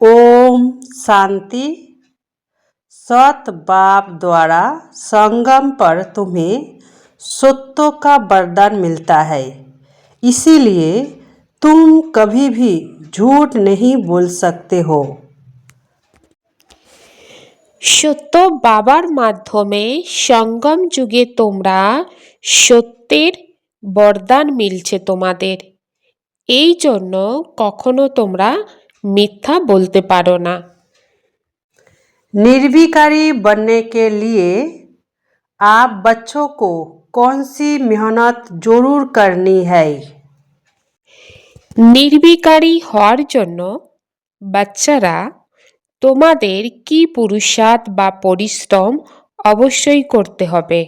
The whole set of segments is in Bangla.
ओम शांति। सत बाप द्वारा संगम पर तुम्हें सत्यों का वरदान मिलता है, इसीलिए तुम कभी भी झूठ नहीं बोल सकते हो। সত্য বাবার মাধ্যমে সঙ্গম যুগে তোমরা সত্যের বরদান মিলছে তোমাদের। এই জন্য কখনো তোমরা মিথ্যা বলতে পারো না। निर्विकारी बनने के लिए आप बच्चों को कौन सी मेहनत जरूर करनी है? নির্বিকারী হওয়ার জন্য বাচ্চারা তোমাদের কি পুরুষার্থ বা পরিশ্রম অবশ্যই করতে হবে।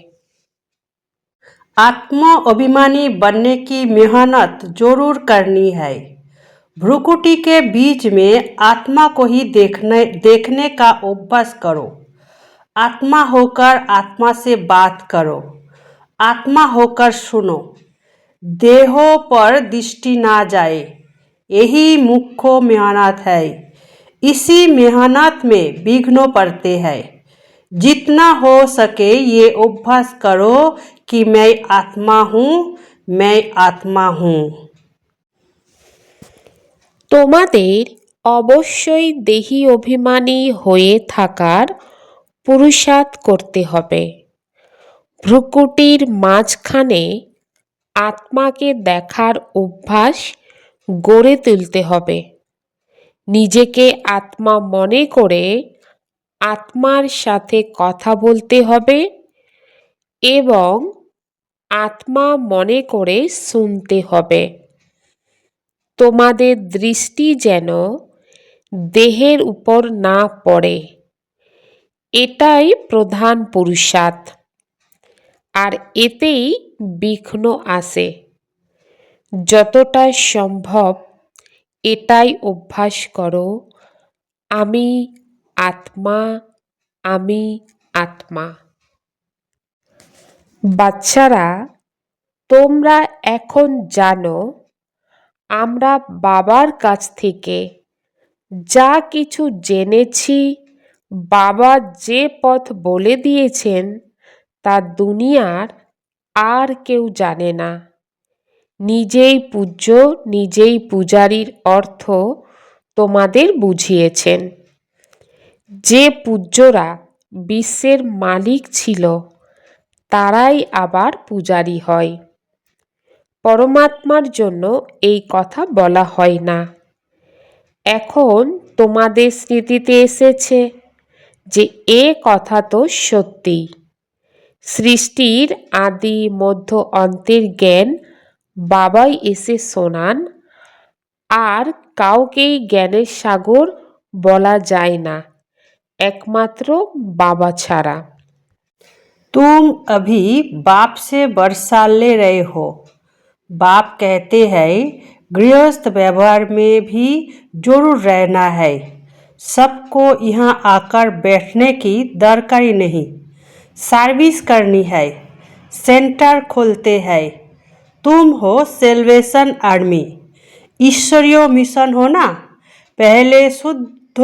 आत्म अभिमानी बनने की मेहनत जरूर करनी है। भ्रुकुटी के बीच में आत्मा को ही देखने का अभ्यास करो। आत्मा होकर आत्मा से बात करो। आत्मा होकर सुनो। देहों पर दृष्टि ना जाए, यही मुख्य मेहनत है। इसी मेहनत में विघ्न पड़ते हैं। जितना हो सके ये अभ्यास करो कि मैं आत्मा हूँ, मैं आत्मा हूँ। তোমাদের অবশ্যই দেহি অভিমানী হয়ে থাকার পুরুষার্থ করতে হবে। ভ্রুকুটির মাঝখানে আত্মাকে দেখার অভ্যাস গড়ে তুলতে হবে। নিজেকে আত্মা মনে করে আত্মার সাথে কথা বলতে হবে এবং আত্মা মনে করে শুনতে হবে। তোমাদের দৃষ্টি যেন দেহের উপর না পড়ে, এটাই প্রধান পুরুষার্থ। আর এতেই বিঘ্ন আসে। যতটা সম্ভব এটাই অভ্যাস করো, আমি আত্মা, আমি আত্মা। বাচ্চারা, তোমরা এখন জানো আমরা বাবার কাছ থেকে যা কিছু জেনেছি, বাবা যে পথ বলে দিয়েছেন তা দুনিয়ার আর কেউ জানে না। নিজেই পূজ্য, নিজেই পূজারীর অর্থ তোমাদের বুঝিয়েছেন। যে পূজ্যরা বিশ্বের মালিক ছিল তারাই আবার পূজারী হয়। পরমাত্মার জন্য এই কথা বলা হয় না। এখন তোমাদের স্মৃতিতে এসেছে যে এ কথা তো সত্যি। সৃষ্টির আদি মধ্য অন্তের জ্ঞান বাবাই এসে শোনান, আর কাউকেই জ্ঞানের সাগর বলা যায় না একমাত্র বাবা ছাড়া। तुम अभी बाप से वर्षा ले रहे हो। बाप कहते हैं गृहस्थ व्यवहार में भी जरूर रहना है। सबको यहाँ आकर बैठने की दरकारी नहीं, सर्विस करनी है। सेंटर खोलते हैं। तुम हो सेल्वेशन आर्मी, ईश्वरीय मिशन हो ना। पहले शुद्ध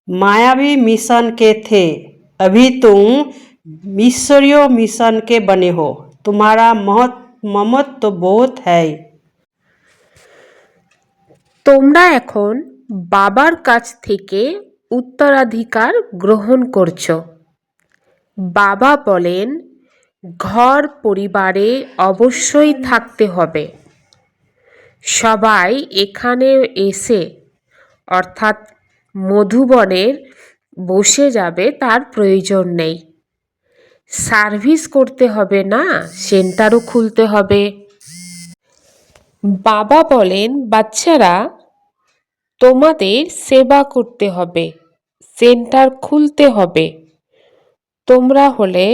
मायावी मिशन के थे, अभी तुम ईश्वरीय मिशन के बने हो। तुम्हारा ममत्व बहुत है। তোমরা এখন বাবার কাছ থেকে উত্তরাধিকার গ্রহণ করছো। বাবা বলেন ঘর পরিবারে অবশ্যই থাকতে হবে। সবাই এখানে এসে অর্থাৎ মধুবনের বসে যাবে তার প্রয়োজন নেই। সার্ভিস করতে হবে না, সেন্টারও খুলতে হবে। বাবা বলেন বাচ্চারা তোমাদের সেবা করতে হবে, সেন্টার খুলতে হবে। তোমরা হলে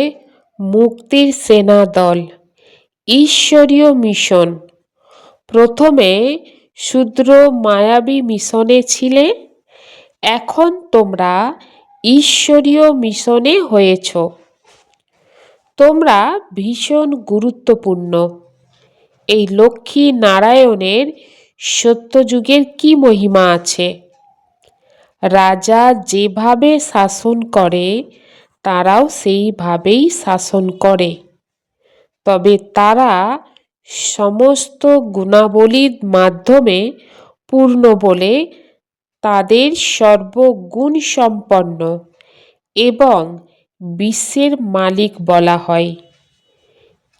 মুক্তির সেনা দল, ঈশ্বরীয় মিশন। প্রথমে শূদ্র মায়াবী মিশনে ছিলে, এখন তোমরা ঈশ্বরীয় মিশনে হয়েছ। তোমরা ভীষণ গুরুত্বপূর্ণ। এই লক্ষ্মী নারায়ণের সত্যযুগের কি মহিমা আছে রাজা যেভাবে শাসন করে তারাও সেইভাবেই শাসন করে, তবে তারা সমস্ত গুণাবলীর মাধ্যমে পূর্ণ বলে তাদের সর্বগুণসম্পন্ন এবং বিশ্বের মালিক বলা হয়।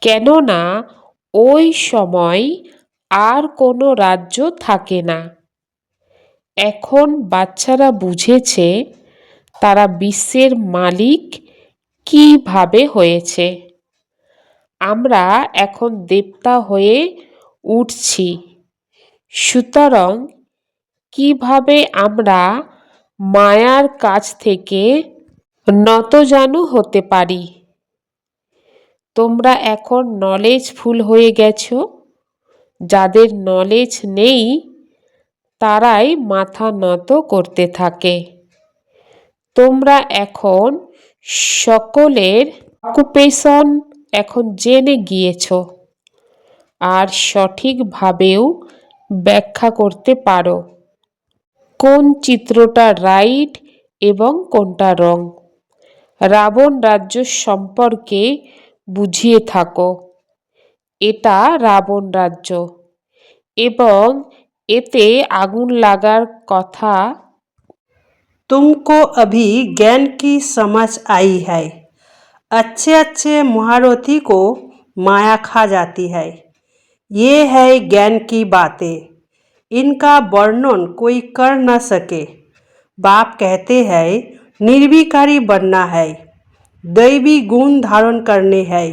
কেননা ওই সময় আর কোনো রাজ্য থাকে না। এখন বাচ্চারা বুঝেছে তারা বিশ্বের মালিক কিভাবে হয়েছে। আমরা এখন দেবতা হয়ে উঠছি, সুতরাং কিভাবে আমরা মায়ার কাছ থেকে নতজানু হতে পারি। তোমরা এখন নলেজফুল হয়ে গেছো। যাদের নলেজ নেই তারাই মাথা নত করতে থাকে। তোমরা এখন সকলের অকুপেশন এখন জেনে গিয়েছো আর সঠিকভাবেও ব্যাখ্যা করতে পারো কোন চিত্রটা রাইট এবং কোনটা রং। রাবণ রাজ্য সম্পর্কে বুঝিয়ে থাকো। এটা রাবণ রাজ্য এবং এতে আগুন লাগার কথা। तुमको अभी ज्ञान की समझ आई है। अच्छे अच्छे महारथी को माया खा जाती है। ये है ज्ञान की बातें, इनका वर्णन कोई कर न सके। बाप कहते हैं निर्विकारी बनना है, दैवी गुण धारण करने हैं।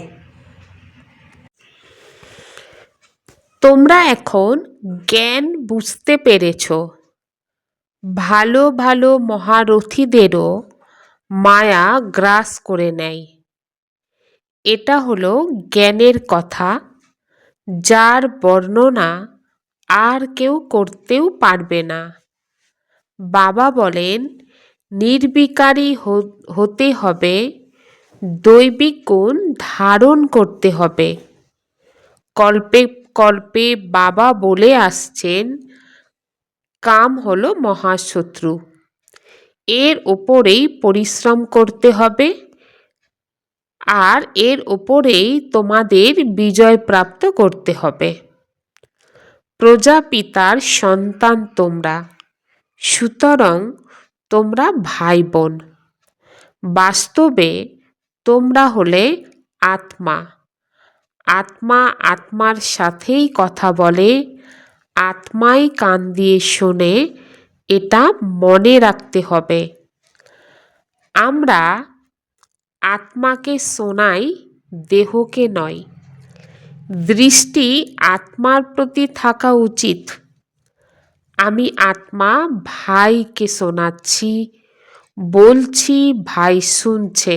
তোমরা এখন জ্ঞান বুঝতে পেরেছ। ভালো ভালো মহারথীদেরও মায়া গ্রাস করে নেয়। এটা হলো জ্ঞানের কথা, যার বর্ণনা আর কেউ করতেও পারবে না। বাবা বলেন নির্বিকারী হতে হবে, দৈবিক গুণ ধারণ করতে হবে। কল্পে কল্পে বাবা বলে আসছেন কাম হলো মহাশত্রু, এর ওপরেই পরিশ্রম করতে হবে আর এর ওপরেই তোমাদের বিজয় প্রাপ্ত করতে হবে। প্রজাপিতার সন্তান তোমরা, সুতরাং তোমরা ভাই বোন। বাস্তবে তোমরা হলে আত্মা। আত্মা আত্মার সাথেই কথা বলে, আত্মাই কান দিয়ে শোনে, এটা মনে রাখতে হবে। আমরা আত্মাকে শোনাই, দেহকে নয়। দৃষ্টি আত্মার প্রতি থাকা উচিত। আমি আত্মা ভাইকে শোনাচ্ছি, বলছি, ভাই শুনছে।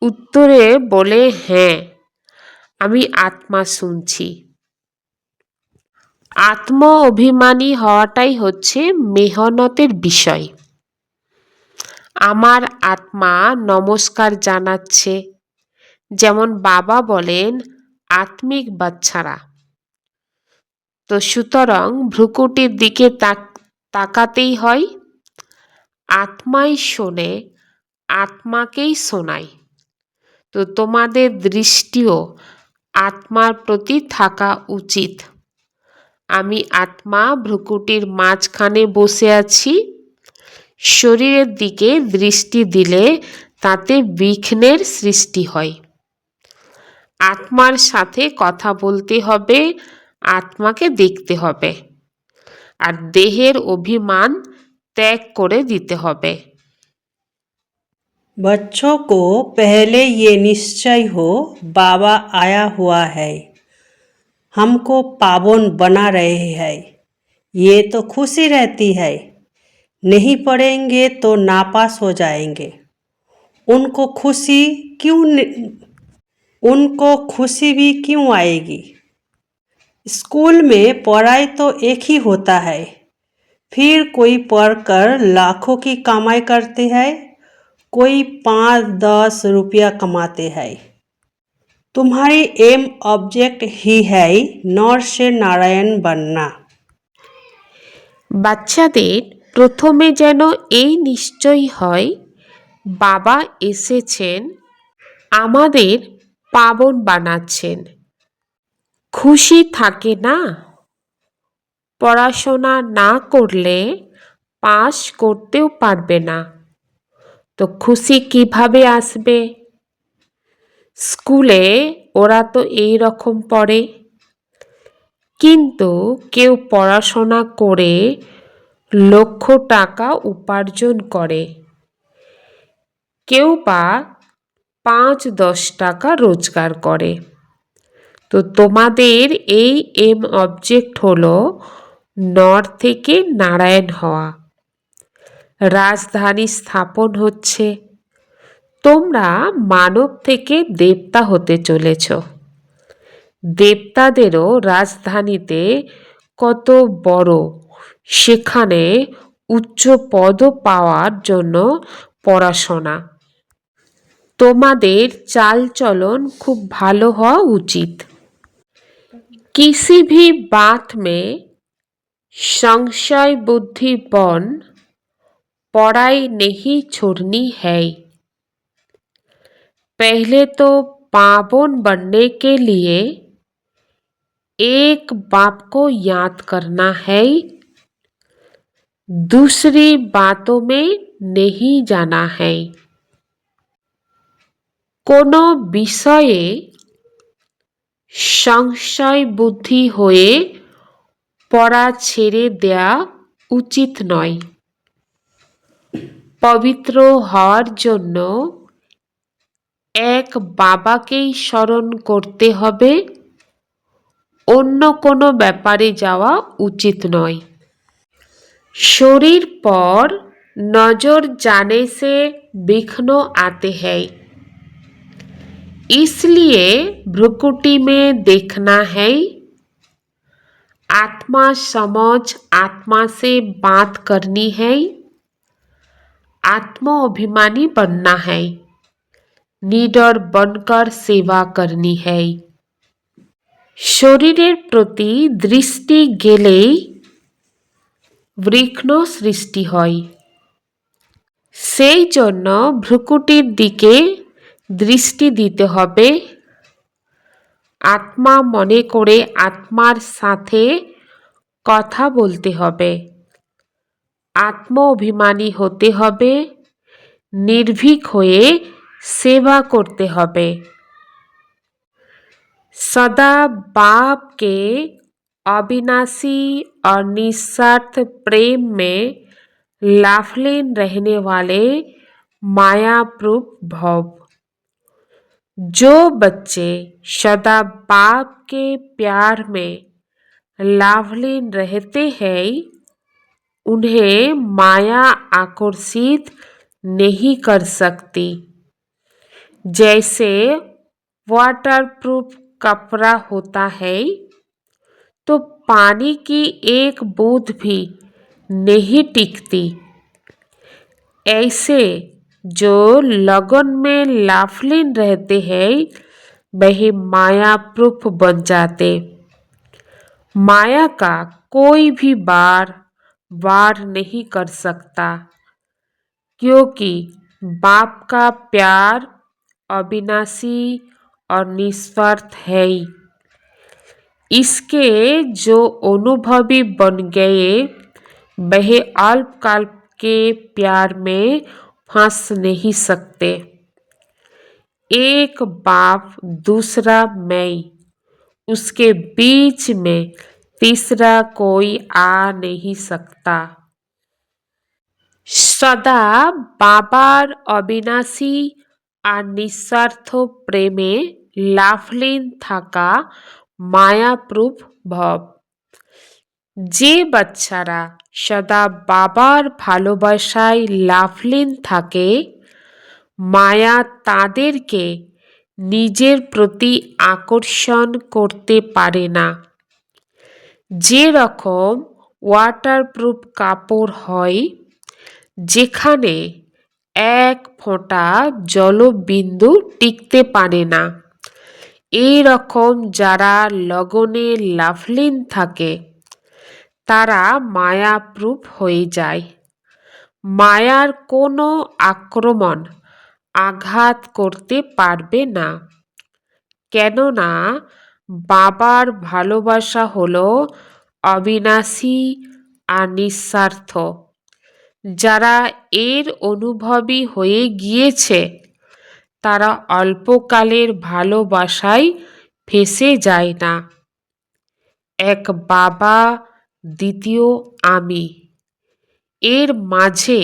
উত্তরে বলে হ্যাঁ, আমি আত্মা শুনছি। আত্ম অভিমানী হওয়াটাই হচ্ছে মেহনতের বিষয়। আমার আত্মা নমস্কার জানাচ্ছে, যেমন বাবা বলেন আত্মিক বাচ্চারা। তো সুতরাং ভ্রুকুটির দিকে তাকাতেই হয়। আত্মাই শোনে, আত্মাকেই শোনায়। তো তোমাদের দৃষ্টিও আত্মার প্রতি থাকা উচিত। আমি আত্মা ভ্রুকুটির মাঝখানে বসে আছি। শরীরের দিকে দৃষ্টি দিলে তাতে বিঘ্নের সৃষ্টি হয়। আত্মার সাথে কথা বলতে হবে, আত্মাকে দেখতে হবে আর দেহের অভিমান ত্যাগ করে দিতে হবে। बच्चों को पहले ये निश्चय हो बाबा आया हुआ है, हमको पावन बना रहे हैं, ये तो खुशी रहती है। नहीं पढ़ेंगे तो नापास हो जाएंगे। उनको खुशी भी क्यों आएगी। स्कूल में पढ़ाई तो एक ही होता है, फिर कोई पढ़कर लाखों की कमाई करते हैं, कोई 5-10 रुपया कमाते हैं। तुम्हारी एम ऑब्जेक्ट ही है नर से नारायण बनना। বাচ্চাদের প্রথমে যেন এই নিশ্চয় হয় বাবা এসেছেন, আমাদের পাবন বানাচ্ছেন। খুশি থাকে না? পড়াশোনা না করলে পাস করতেও পারবে না, তো খুশি কিভাবে আসবে? স্কুলে ওরা তো এই রকম পড়ে, কিন্তু কেউ পড়াশোনা করে লক্ষ টাকা উপার্জন করে, কেউ বা 5-10 টাকা রোজগার করে। তো তোমাদের এই এম অবজেক্ট হলো নর থেকে নারায়ণ হওয়া, রাজধানী স্থাপন হচ্ছে, তোমরা মানব থেকে দেবতা হতে চলেছ। দেবতাদেরও রাজধানীতে কত বড়, সেখানে উচ্চ পদ পাওয়ার জন্য পড়াশোনা। তোমাদের চালচলন খুব ভালো হওয়া উচিত। किसी भी बात में संशय बुद्धि बन पढ़ाई नहीं छोड़नी है। पहले तो पावन बनने के लिए एक बाप को याद करना है, दूसरी बातों में नहीं जाना है। কোনো বিষয়ে সংশয় বুদ্ধি হয়ে পড়া ছেড়ে দেয়া উচিত নয়। পবিত্র হওয়ার জন্য এক বাবাকেই স্মরণ করতে হবে, অন্য কোনো ব্যাপারে যাওয়া উচিত নয়। शरीर पर नजर जाने से विघ्न आते हैं, इसलिए भ्रुकुटी में देखना है। आत्मा समझ आत्मा से बात करनी है, आत्म अभिमानी बनना है, निडर बनकर सेवा करनी है। शरीरेर प्रति दृष्टि गेलेई বিঘ্ন সৃষ্টি হয়, সেই জন্য ভ্রুকুটির দিকে দৃষ্টি দিতে হবে। আত্মা মনে করে আত্মার সাথে কথা বলতে হবে, আত্ম অভিমানী হতে হবে, নির্ভীক হয়ে সেবা করতে হবে। सदा बाप के अविनाशी और निस्वार्थ प्रेम में लाफलीन रहने वाले मायाप्रभु भव। जो बच्चे सदा बाप के प्यार में लाफलीन रहते हैं, उन्हें माया आकर्षित नहीं कर सकती। जैसे वाटरप्रूफ कपड़ा होता है, तो पानी की एक बूंद भी नहीं टिकती, ऐसे जो लगन में लाफलीन रहते हैं वह मायाप्रूफ बन जाते। माया का कोई भी वार नहीं कर सकता, क्योंकि बाप का प्यार अविनाशी और निस्वार्थ है। इसके जो अनुभवी बन गए वह अल्पकाल के प्यार में फंस नहीं सकते। एक बाप दूसरा मैं, उसके बीच में तीसरा कोई आ नहीं सकता। सदा बाबार अविनाशी আর নিঃস্বার্থ প্রেমে লাফলীন থাকা মায়াপ্রুফ ভব। যে বাচ্চারা সদা বাবার ভালোবাসায় লাফলীন থাকে, মায়া তাদেরকে নিজের প্রতি আকর্ষণ করতে পারে না। যে রকম ওয়াটারপ্রুফ কাপড় হয়, যেখানে এক ফোঁটা জলবিন্দু টিকতে পারে না, এই রকম যারা লগনে লাফলীন থাকে তারা মায়াপ্রুফ হয়ে যায়। মায়ার কোনো আক্রমণ আঘাত করতে পারবে না, কেননা বাবার ভালোবাসা হলো অবিনাশী আর নিঃস্বার্থ। যারা এর অনুভবী হয়ে গিয়েছে তারা অল্পকালের ভালোবাসায় ফেঁসে যায় না। এক বাবা, দ্বিতীয় আমি, এর মাঝে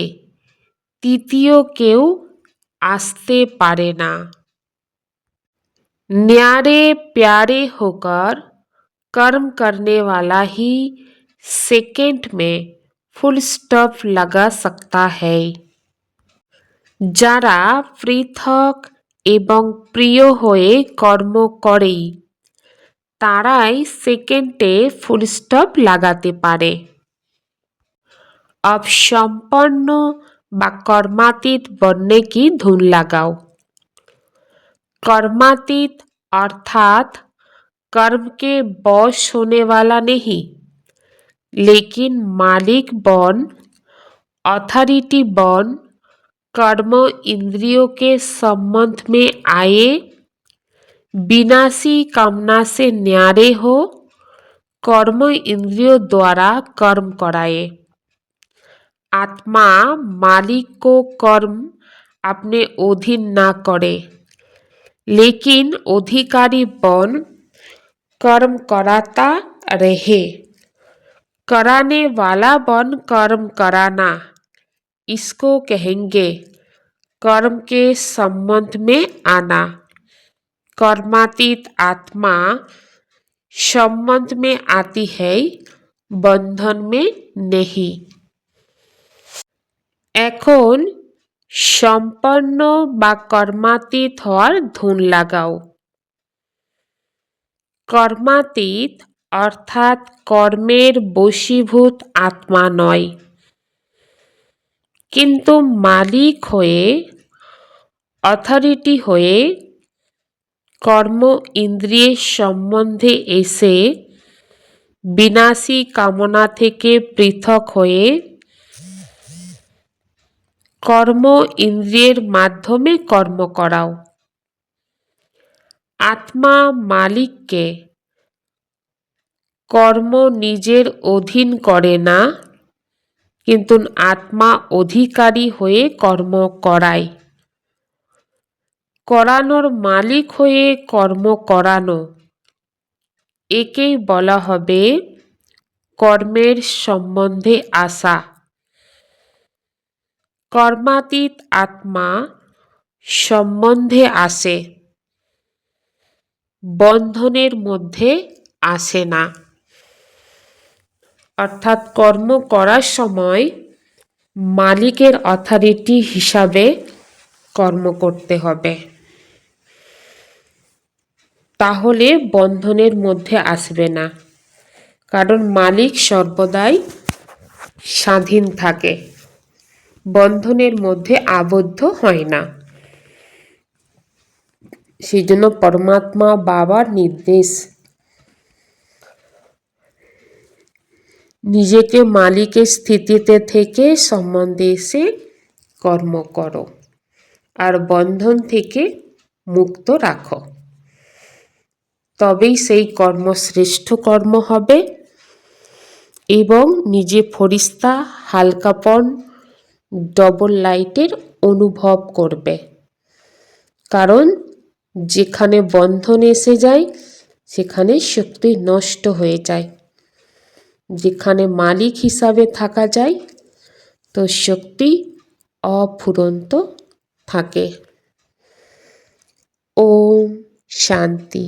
তৃতীয় কেউ আসতে পারে না। न्यारे प्यारे होकर कर्म करने वाला ही सेकंड में फुल स्टॉप लगा सकता है। যারা পৃথক এবং প্রিয় হয়ে কর্ম করে তারাই সেকেন্ডে ফুল স্টপ লাগাতে পারে। अब संपन्न বা কর্মাতীত बनने की धुन लगाओ। कर्मातीत अर्थात कर्म के बॉस होने वाला नहीं, लेकिन मालिक बन, अथॉरिटी बन, कर्म इंद्रियों के संबंध में आए, विनाशी कामना से न्यारे हो, कर्म इंद्रियों द्वारा कर्म कराए। आत्मा मालिक को कर्म अपने अधीन ना करे, लेकिन अधिकारी बन कर्म कराता रहे। कराने वाला बन कर्म कराना, इसको कहेंगे कर्म के संबंध में आना। कर्मातीत आत्मा संबंध में आती है, बंधन में नहीं। এখন সম্পন্ন বা কর্মাতীত হওয়ার ধুন লাগাও। কর্মাতীত অর্থাৎ কর্মের বশীভূত আত্মা নয়, কিন্তু মালিক হয়ে, অথরিটি হয়ে কর্ম ইন্দ্রিয়ের সম্বন্ধে এসে বিনাশী কামনা থেকে পৃথক হয়ে কর্ম ইন্দ্রিয়ের মাধ্যমে কর্ম করাও। আত্মা মালিককে কর্ম নিজের অধীন করে না, কিন্তু আত্মা অধিকারী হয়ে কর্ম করায়। করানোর মালিক হয়ে কর্ম করানো, একেই বলা হবে কর্মের সম্বন্ধে আসা। কর্মাতীত আত্মা সম্বন্ধে আসে, বন্ধনের মধ্যে আসে না। অর্থাৎ কর্ম করার সময় মালিকের অথরিটি হিসাবে কর্ম করতে হবে, তাহলে বন্ধনের মধ্যে আসবে না। কারণ মালিক সর্বদাই স্বাধীন থাকে, বন্ধনের মধ্যে আবদ্ধ হয় না। সেই জন্য পরমাত্মা বাবার নির্দেশ, নিজেকে মালিকের স্থিতিতে থেকে সম্বন্ধে এসে কর্ম করো আর বন্ধন থেকে মুক্ত রাখো, তবেই সেই কর্ম শ্রেষ্ঠ কর্ম হবে এবং নিজে ফরিস্তা, হালকাপন, ডবল লাইটের অনুভব করবে। কারণ যেখানে বন্ধন এসে যায় সেখানে শক্তি নষ্ট হয়ে যায়, যেখানে মালিক হিসাবে থাকা যায় তো শক্তি অফুরন্ত থাকে। ওম শান্তি।